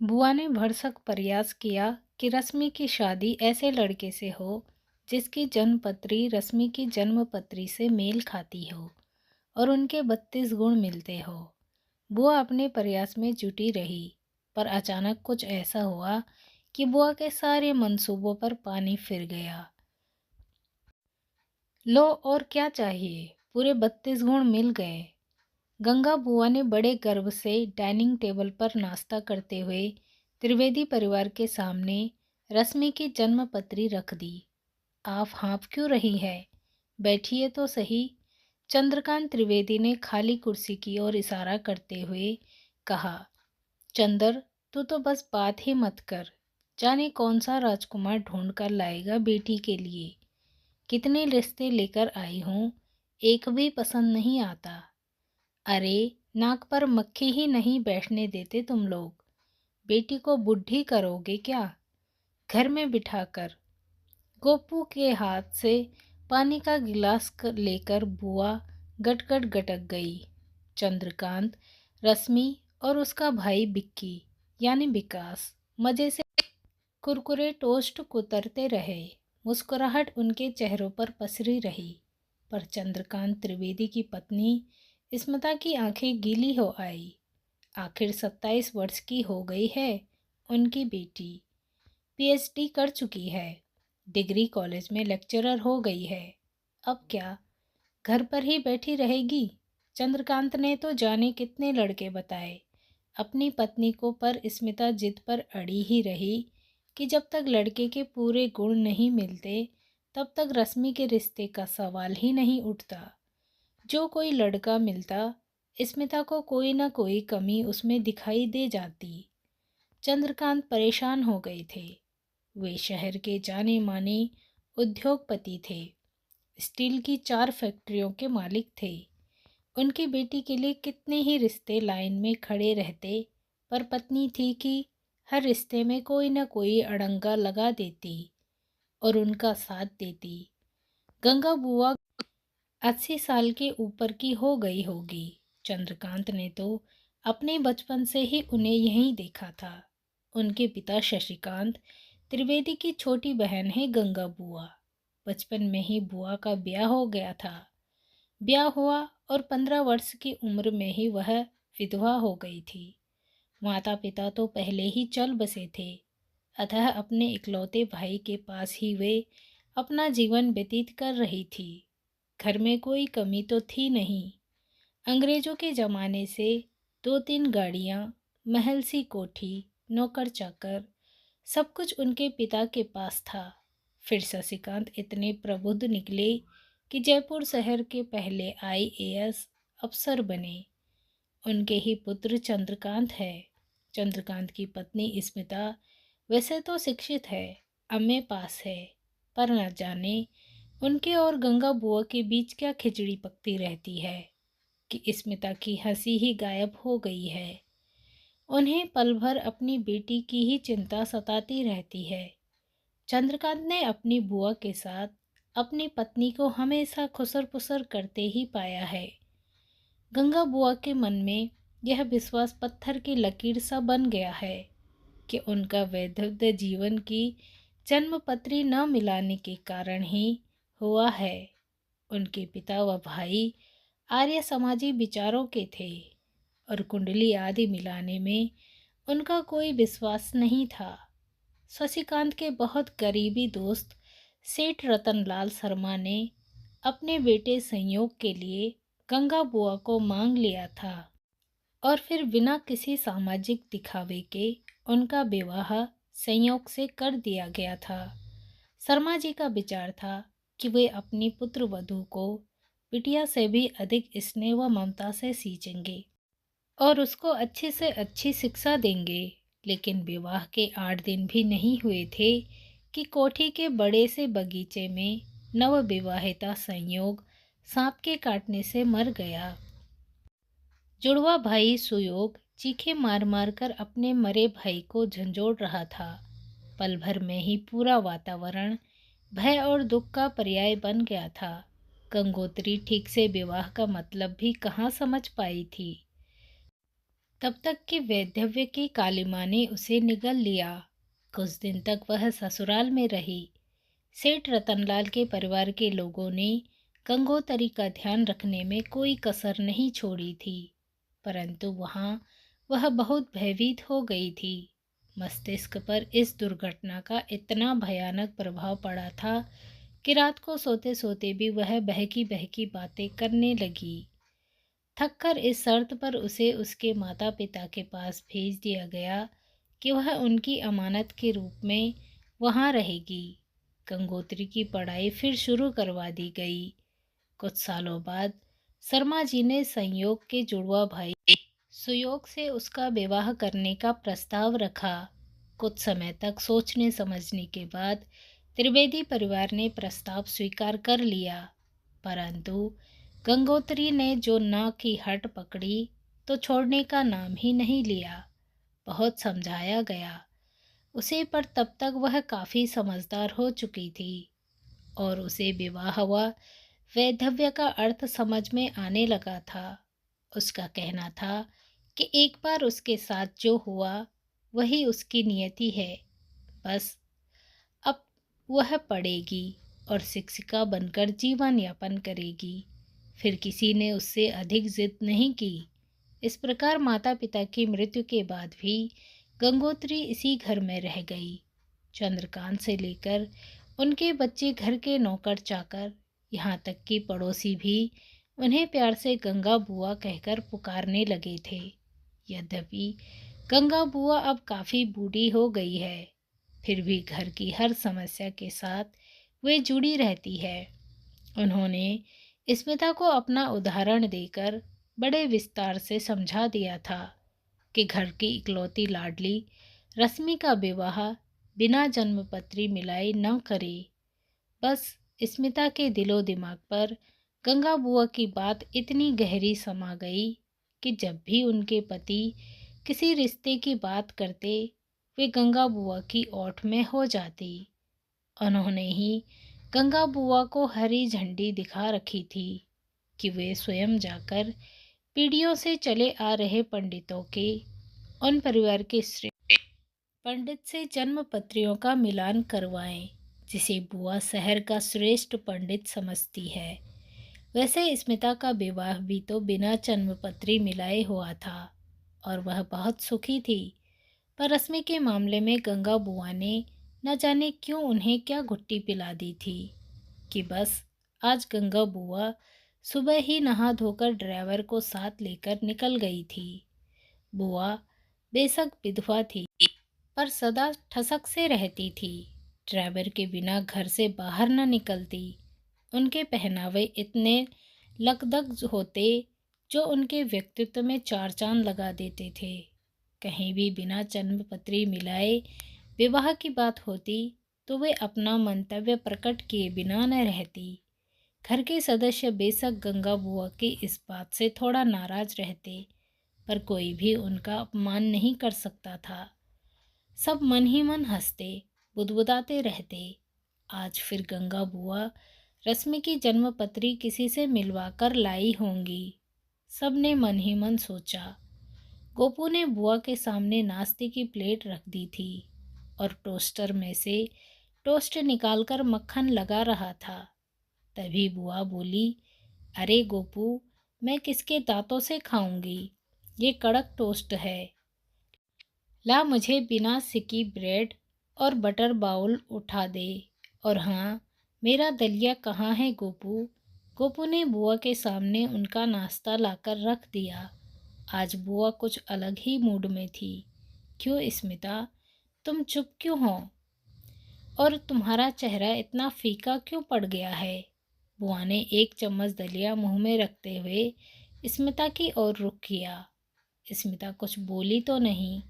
बुआ ने भरसक प्रयास किया कि रश्मि की शादी ऐसे लड़के से हो जिसकी जन्मपत्री रश्मि की जन्मपत्री से मेल खाती हो और उनके 32 गुण मिलते हो। बुआ अपने प्रयास में जुटी रही, पर अचानक कुछ ऐसा हुआ कि बुआ के सारे मंसूबों पर पानी फिर गया। लो, और क्या चाहिए, पूरे 32 गुण मिल गए। गंगा बुआ ने बड़े गर्व से डाइनिंग टेबल पर नाश्ता करते हुए त्रिवेदी परिवार के सामने रश्मि की जन्मपत्री रख दी। आप हाँफ क्यों रही है, बैठिए तो सही। चंद्रकांत त्रिवेदी ने खाली कुर्सी की ओर इशारा करते हुए कहा। चंदर, तू तो बस बात ही मत कर। जाने कौन सा राजकुमार ढूंढ कर लाएगा बेटी के लिए। कितने रिश्ते लेकर आई हूँ, एक भी पसंद नहीं आता। अरे, नाक पर मक्खी ही नहीं बैठने देते तुम लोग। बेटी को बुढ़ी करोगे क्या? घर में बिठाकर। गोपू के हाथ से पानी का गिलास लेकर बुआ गटगट गटक गई। चंद्रकांत, रश्मि और उसका भाई बिक्की यानी विकास मजे से कुरकुरे टोस्ट कुतरते रहे। मुस्कुराहट उनके चेहरों पर पसरी रही, पर चंद्रकांत त्रिवेदी की पत्नी स्मिता की आंखें गीली हो आई। आखिर 27 वर्ष की हो गई है उनकी बेटी, पीएचडी कर चुकी है, डिग्री कॉलेज में लेक्चरर हो गई है। अब क्या घर पर ही बैठी रहेगी? चंद्रकांत ने तो जाने कितने लड़के बताए अपनी पत्नी को, पर स्मिता जिद पर अड़ी ही रही कि जब तक लड़के के पूरे गुण नहीं मिलते तब तक रश्मि के रिश्ते का सवाल ही नहीं उठता। जो कोई लड़का मिलता, स्मिता को कोई ना कोई कमी उसमें दिखाई दे जाती। चंद्रकांत परेशान हो गए थे। वे शहर के जाने माने उद्योगपति थे, स्टील की 4 फैक्ट्रियों के मालिक थे। उनकी बेटी के लिए कितने ही रिश्ते लाइन में खड़े रहते, पर पत्नी थी कि हर रिश्ते में कोई ना कोई अड़ंगा लगा देती और उनका साथ देती। गंगा बुआ 80 साल के ऊपर की हो गई होगी। चंद्रकांत ने तो अपने बचपन से ही उन्हें यहीं देखा था। उनके पिता शशिकांत त्रिवेदी की छोटी बहन है गंगा बुआ। बचपन में ही बुआ का ब्याह हो गया था। ब्याह हुआ और 15 वर्ष की उम्र में ही वह विधवा हो गई थी। माता पिता तो पहले ही चल बसे थे, अतः अपने इकलौते भाई के पास ही वे अपना जीवन व्यतीत कर रही थी। घर में कोई कमी तो थी नहीं। अंग्रेजों के ज़माने से 2-3 गाड़ियाँ, महल सी कोठी, नौकर चाकर, सब कुछ उनके पिता के पास था। फिर शशिकांत इतने प्रबुद्ध निकले कि जयपुर शहर के पहले आईएएस अफसर बने। उनके ही पुत्र चंद्रकांत है। चंद्रकांत की पत्नी स्मिता वैसे तो शिक्षित है, एमए पास है, पर न जाने उनके और गंगा बुआ के बीच क्या खिचड़ी पकती रहती है कि स्मिता की हंसी ही गायब हो गई है। उन्हें पल भर अपनी बेटी की ही चिंता सताती रहती है। चंद्रकांत ने अपनी बुआ के साथ अपनी पत्नी को हमेशा खुसर पुसर करते ही पाया है। गंगा बुआ के मन में यह विश्वास पत्थर की लकीर सा बन गया है कि उनका वैधव्य जीवन की जन्मपत्री न मिलाने के कारण ही हुआ है। उनके पिता व भाई आर्य समाजी विचारों के थे और कुंडली आदि मिलाने में उनका कोई विश्वास नहीं था। शशिकांत के बहुत करीबी दोस्त सेठ रतनलाल शर्मा ने अपने बेटे संयोग के लिए गंगा बुआ को मांग लिया था और फिर बिना किसी सामाजिक दिखावे के उनका विवाह संयोग से कर दिया गया था। शर्मा जी का विचार था कि वे अपनी पुत्र वधू को बिटिया से भी अधिक स्नेह व ममता से सींचेंगे और उसको अच्छी से अच्छी शिक्षा देंगे। लेकिन विवाह के 8 दिन भी नहीं हुए थे कि कोठी के बड़े से बगीचे में नव विवाहिता संयोग सांप के काटने से मर गया। जुड़वा भाई सुयोग चीखे मार मार कर अपने मरे भाई को झंझोड़ रहा था। पल भर में ही पूरा वातावरण भय और दुख का पर्याय बन गया था। गंगोत्री ठीक से विवाह का मतलब भी कहाँ समझ पाई थी। तब तक कि वैधव्य की काली माँ ने उसे निगल लिया। कुछ दिन तक वह ससुराल में रही। सेठ रतनलाल के परिवार के लोगों ने गंगोत्री का ध्यान रखने में कोई कसर नहीं छोड़ी थी, परंतु वहाँ वह बहुत भयभीत हो गई थी। मस्तिष्क पर इस दुर्घटना का इतना भयानक प्रभाव पड़ा था कि रात को सोते सोते भी वह बहकी बहकी बातें करने लगी। थककर इस शर्त पर उसे उसके माता पिता के पास भेज दिया गया कि वह उनकी अमानत के रूप में वहाँ रहेगी। गंगोत्री की पढ़ाई फिर शुरू करवा दी गई। कुछ सालों बाद शर्मा जी ने संयोग के जुड़वा भाई सुयोग से उसका विवाह करने का प्रस्ताव रखा। कुछ समय तक सोचने समझने के बाद त्रिवेदी परिवार ने प्रस्ताव स्वीकार कर लिया, परंतु गंगोत्री ने जो ना की हट पकड़ी तो छोड़ने का नाम ही नहीं लिया। बहुत समझाया गया उसे, पर तब तक वह काफ़ी समझदार हो चुकी थी और उसे विवाह व वैधव्य का अर्थ समझ में आने लगा था। उसका कहना था कि एक बार उसके साथ जो हुआ वही उसकी नियति है, बस अब वह पढ़ेगी और शिक्षिका बनकर जीवन यापन करेगी। फिर किसी ने उससे अधिक जिद नहीं की। इस प्रकार माता पिता की मृत्यु के बाद भी गंगोत्री इसी घर में रह गई। चंद्रकांत से लेकर उनके बच्चे, घर के नौकर चाकर, यहाँ तक कि पड़ोसी भी उन्हें प्यार से गंगा बुआ कहकर पुकारने लगे थे। यद्यपि गंगा बुआ अब काफ़ी बूढ़ी हो गई है, फिर भी घर की हर समस्या के साथ वे जुड़ी रहती है। उन्होंने स्मिता को अपना उदाहरण देकर बड़े विस्तार से समझा दिया था कि घर की इकलौती लाडली रश्मि का विवाह बिना जन्मपत्री मिलाए न करे। बस स्मिता के दिलो दिमाग पर गंगा बुआ की बात इतनी गहरी समा गई कि जब भी उनके पति किसी रिश्ते की बात करते वे गंगा बुआ की ओट में हो जाती। उन्होंने ही गंगा बुआ को हरी झंडी दिखा रखी थी कि वे स्वयं जाकर पीढ़ियों से चले आ रहे पंडितों के उन परिवार के पंडित से जन्म पत्रियों का मिलान करवाएं, जिसे बुआ शहर का श्रेष्ठ पंडित समझती है। वैसे स्मिता का विवाह भी तो बिना जन्मपत्री मिलाए हुआ था और वह बहुत सुखी थी, पर रश्मि के मामले में गंगा बुआ ने न जाने क्यों उन्हें क्या घुट्टी पिला दी थी कि बस आज गंगा बुआ सुबह ही नहा धोकर ड्राइवर को साथ लेकर निकल गई थी। बुआ बेशक विधवा थी, पर सदा ठसक से रहती थी। ड्राइवर के बिना घर से बाहर न निकलती। उनके पहनावे इतने लकदक होते जो उनके व्यक्तित्व में चार चांद लगा देते थे। कहीं भी बिना जन्मपत्री मिलाए विवाह की बात होती तो वे अपना मंतव्य प्रकट किए बिना न रहती। घर के सदस्य बेशक गंगा बुआ की इस बात से थोड़ा नाराज रहते, पर कोई भी उनका अपमान नहीं कर सकता था। सब मन ही मन हंसते बुदबुदाते रहते। आज फिर गंगा बुआ रश्मि की जन्मपत्री किसी से मिलवा कर लाई होंगी, सबने मन ही मन सोचा। गोपू ने बुआ के सामने नाश्ते की प्लेट रख दी थी और टोस्टर में से टोस्ट निकालकर मक्खन लगा रहा था। तभी बुआ बोली, अरे गोपू, मैं किसके दांतों से खाऊंगी, ये कड़क टोस्ट है। ला मुझे बिना सिकी ब्रेड और बटर बाउल उठा दे। और हाँ, मेरा दलिया कहाँ है गोपू? गोपू ने बुआ के सामने उनका नाश्ता लाकर रख दिया। आज बुआ कुछ अलग ही मूड में थी। क्यों स्मिता, तुम चुप क्यों हो और तुम्हारा चेहरा इतना फीका क्यों पड़ गया है? बुआ ने एक चम्मच दलिया मुंह में रखते हुए स्मिता की ओर रुख किया। स्मिता कुछ बोली तो नहीं।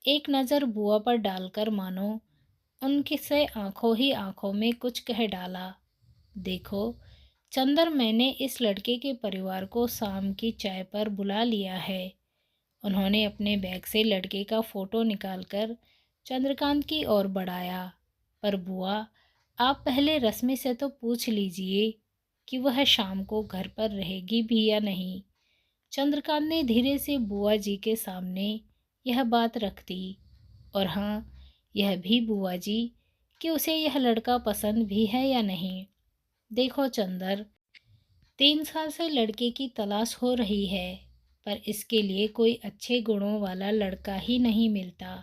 एक नज़र बुआ पर डालकर मानो उनकी से आंखों ही आंखों में कुछ कह डाला। देखो चंदर, मैंने इस लड़के के परिवार को शाम की चाय पर बुला लिया है। उन्होंने अपने बैग से लड़के का फोटो निकालकर चंद्रकांत की ओर बढ़ाया। पर बुआ, आप पहले रश्मि से तो पूछ लीजिए कि वह शाम को घर पर रहेगी भी या नहीं। चंद्रकांत ने धीरे से बुआ जी के सामने यह बात रख दी। और हाँ, यह भी बुआ जी कि उसे यह लड़का पसंद भी है या नहीं। देखो चंदर, 3 साल से लड़के की तलाश हो रही है, पर इसके लिए कोई अच्छे गुणों वाला लड़का ही नहीं मिलता।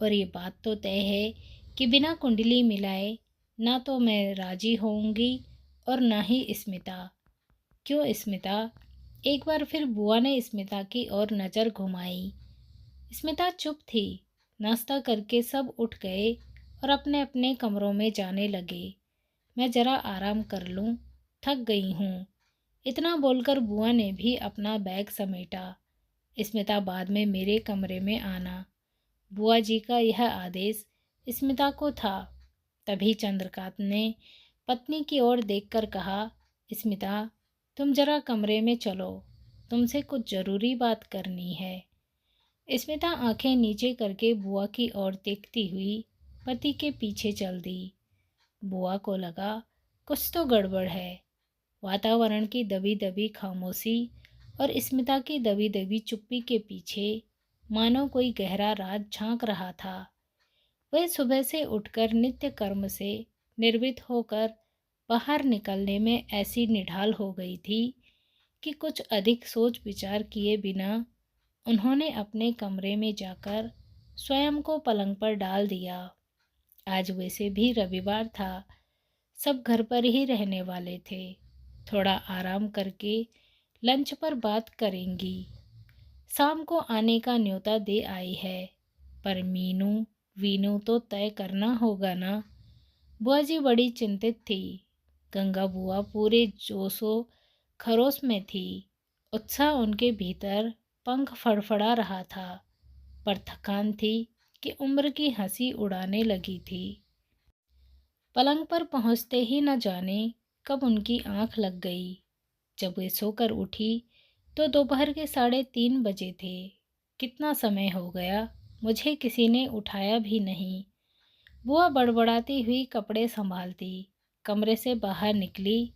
और ये बात तो तय है कि बिना कुंडली मिलाए ना तो मैं राजी होऊंगी और ना ही स्मिता। क्यों स्मिता? एक बार फिर बुआ ने स्मिता की ओर नज़र घुमाई। स्मिता चुप थी। नाश्ता करके सब उठ गए और अपने अपने कमरों में जाने लगे। मैं जरा आराम कर लूं, थक गई हूँ। इतना बोलकर बुआ ने भी अपना बैग समेटा। स्मिता बाद में मेरे कमरे में आना। बुआ जी का यह आदेश स्मिता को था। तभी चंद्रकांत ने पत्नी की ओर देखकर कहा, स्मिता, तुम जरा कमरे में चलो, तुमसे कुछ ज़रूरी बात करनी है। स्मिता आंखें नीचे करके बुआ की ओर देखती हुई पति के पीछे चल दी। बुआ को लगा कुछ तो गड़बड़ है। वातावरण की दबी दबी खामोशी और स्मिता की दबी दबी चुप्पी के पीछे मानो कोई गहरा राज झांक रहा था। वह सुबह से उठकर नित्य कर्म से निर्वित होकर बाहर निकलने में ऐसी निढाल हो गई थी कि कुछ अधिक सोच विचार किए बिना उन्होंने अपने कमरे में जाकर स्वयं को पलंग पर डाल दिया। आज वैसे भी रविवार था, सब घर पर ही रहने वाले थे। थोड़ा आराम करके लंच पर बात करेंगी। शाम को आने का न्योता दे आई है, पर मीनू वीनू तो तय करना होगा ना। बुआ जी बड़ी चिंतित थी। गंगा बुआ पूरे जोशो खरोश में थी। उत्साह उनके भीतर पंख फड़फड़ा रहा था, पर थकान थी कि उम्र की हंसी उड़ाने लगी थी। पलंग पर पहुंचते ही न जाने कब उनकी आंख लग गई। जब वे सोकर उठी तो दोपहर के 3:30 बजे थे। कितना समय हो गया, मुझे किसी ने उठाया भी नहीं। बुआ बड़बड़ाती हुई कपड़े संभालती कमरे से बाहर निकली।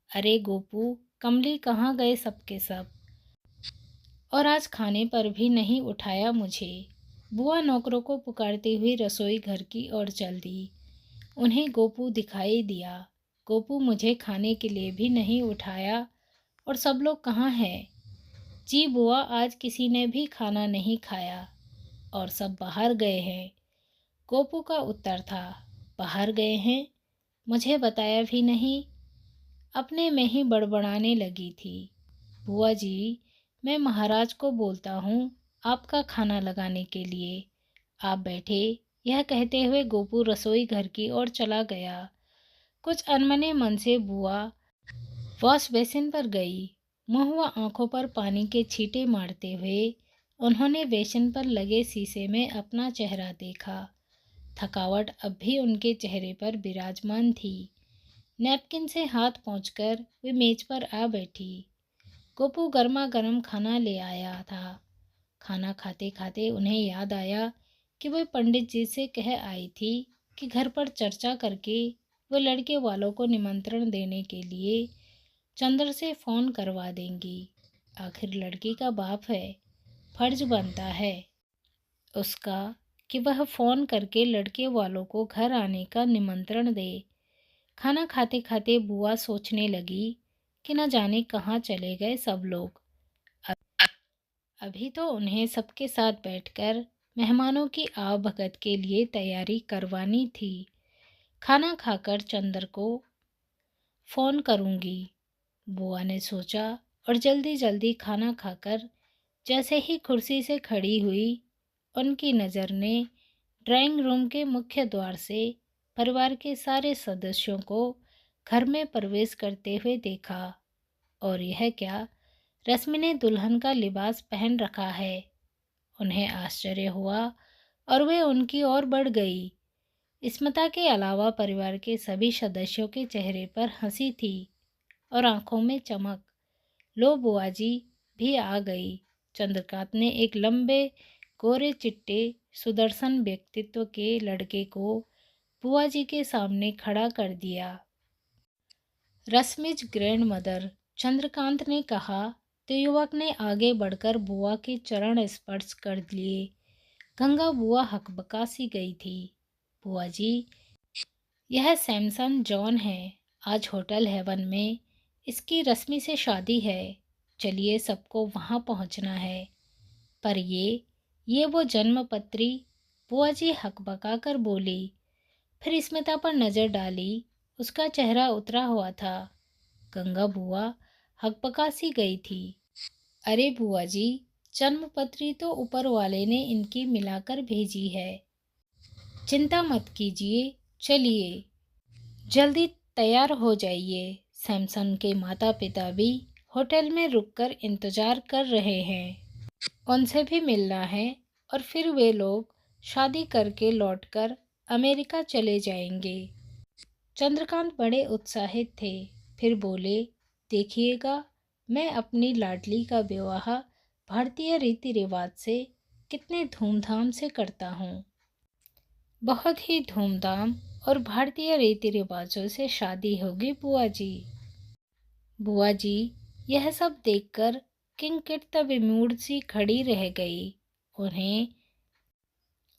अरे गोपू, कमली कहाँ गए सबके सब? और आज खाने पर भी नहीं उठाया मुझे। बुआ नौकरों को पुकारती हुई रसोई घर की ओर चल दी। उन्हें गोपू दिखाई दिया। गोपू, मुझे खाने के लिए भी नहीं उठाया। और सब लोग कहाँ हैं? जी बुआ, आज किसी ने भी खाना नहीं खाया और सब बाहर गए हैं। गोपू का उत्तर था। बाहर गए हैं? मुझे बताया भी नहीं। अपने में ही बड़बड़ाने लगी थी। बुआ जी, मैं महाराज को बोलता हूँ आपका खाना लगाने के लिए। आप बैठे। यह कहते हुए गोपू रसोई घर की ओर चला गया। कुछ अनमने मन से बुआ वॉश बेसिन पर गई। मुंह व आंखों पर पानी के छींटे मारते हुए उन्होंने बेसिन पर लगे शीशे में अपना चेहरा देखा। थकावट अब भी उनके चेहरे पर विराजमान थी। नैपकिन से हाथ पोंछकर वे मेज पर आ बैठी। गोपू गर्मा गर्म खाना ले आया था। खाना खाते खाते उन्हें याद आया कि वह पंडित जी से कह आई थी कि घर पर चर्चा करके वह लड़के वालों को निमंत्रण देने के लिए चंद्र से फ़ोन करवा देंगी। आखिर लड़की का बाप है, फर्ज बनता है उसका कि वह फ़ोन करके लड़के वालों को घर आने का निमंत्रण दे। खाना खाते खाते बुआ सोचने लगी कि न जाने कहाँ चले गए सब लोग। अभी तो उन्हें सबके साथ बैठकर मेहमानों की आवभगत के लिए तैयारी करवानी थी। खाना खाकर चंद्र को फ़ोन करूँगी, बुआ ने सोचा। और जल्दी जल्दी खाना खाकर जैसे ही कुर्सी से खड़ी हुई, उनकी नज़र ने ड्राइंग रूम के मुख्य द्वार से परिवार के सारे सदस्यों को घर में प्रवेश करते हुए देखा। और यह क्या, रश्मि ने दुल्हन का लिबास पहन रखा है। उन्हें आश्चर्य हुआ और वे उनकी ओर बढ़ गई। स्मिता के अलावा परिवार के सभी सदस्यों के चेहरे पर हंसी थी और आंखों में चमक। लो बुआ जी भी आ गई। चंद्रकांत ने एक लंबे गोरे चिट्टे सुदर्शन व्यक्तित्व के लड़के को बुआ जी के सामने खड़ा कर दिया। रश्मिज ग्रैंड मदर, चंद्रकांत ने कहा, तो युवक ने आगे बढ़कर बुआ के चरण स्पर्श कर लिए। गंगा बुआ हकबका सी गई थी। बुआ जी, यह सैमसन जॉन है। आज होटल हेवन में इसकी रश्मि से शादी है। चलिए, सबको वहाँ पहुँचना है। पर ये वो जन्मपत्री। बुआ जी हकबका कर बोली। फिर स्मिता पर नज़र डाली। उसका चेहरा उतरा हुआ था। गंगा बुआ हकबका सी गई थी। अरे बुआ जी, जन्मपत्री तो ऊपर वाले ने इनकी मिलाकर भेजी है। चिंता मत कीजिए। चलिए, जल्दी तैयार हो जाइए। सैमसन के माता पिता भी होटल में रुककर इंतजार कर रहे हैं। उनसे भी मिलना है और फिर वे लोग शादी करके लौटकर अमेरिका चले जाएंगे। चंद्रकांत बड़े उत्साहित थे। फिर बोले, देखिएगा, मैं अपनी लाडली का विवाह भारतीय रीति रिवाज से कितने धूमधाम से करता हूँ। बहुत ही धूमधाम और भारतीय रीति रिवाजों से शादी होगी बुआ जी। बुआ जी यह सब देखकर किंकित विमूढ़ सी खड़ी रह गई। उन्हें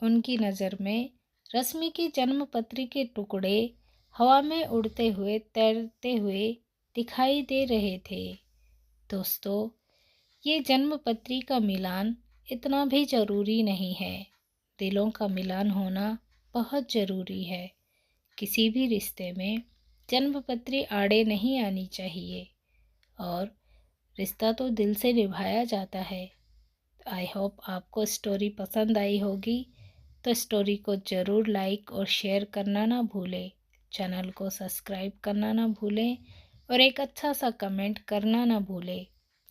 उनकी नज़र में रश्मि की जन्मपत्री के टुकड़े हवा में उड़ते हुए तैरते हुए दिखाई दे रहे थे। दोस्तों, ये जन्मपत्री का मिलान इतना भी ज़रूरी नहीं है। दिलों का मिलान होना बहुत ज़रूरी है। किसी भी रिश्ते में जन्मपत्री आड़े नहीं आनी चाहिए और रिश्ता तो दिल से निभाया जाता है। आई होप आपको स्टोरी पसंद आई होगी। तो स्टोरी को ज़रूर लाइक और शेयर करना ना भूलें। चैनल को सब्सक्राइब करना ना भूलें और एक अच्छा सा कमेंट करना ना भूलें।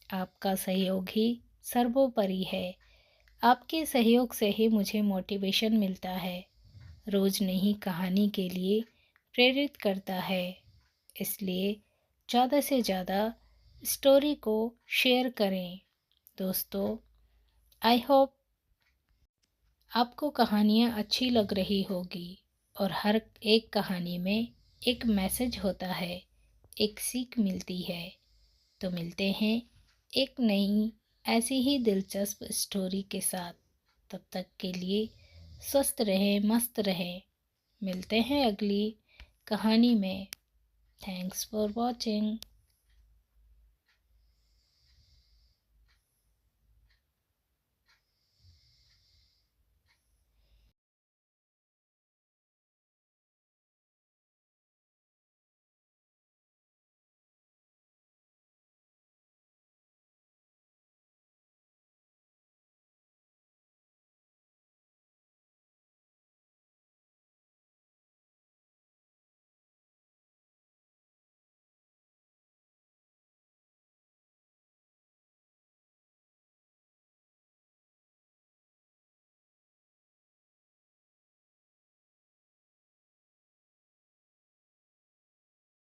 आपका सहयोग ही सर्वोपरि है। आपके सहयोग से ही मुझे मोटिवेशन मिलता है, रोज़ नई कहानी के लिए प्रेरित करता है। इसलिए ज़्यादा से ज़्यादा स्टोरी को शेयर करें। दोस्तों, आई होप आपको कहानियाँ अच्छी लग रही होगी और हर एक कहानी में एक मैसेज होता है, एक सीख मिलती है। तो मिलते हैं एक नई ऐसी ही दिलचस्प स्टोरी के साथ। तब तक के लिए स्वस्थ रहें, मस्त रहें। मिलते हैं अगली कहानी में। Thanks for watching.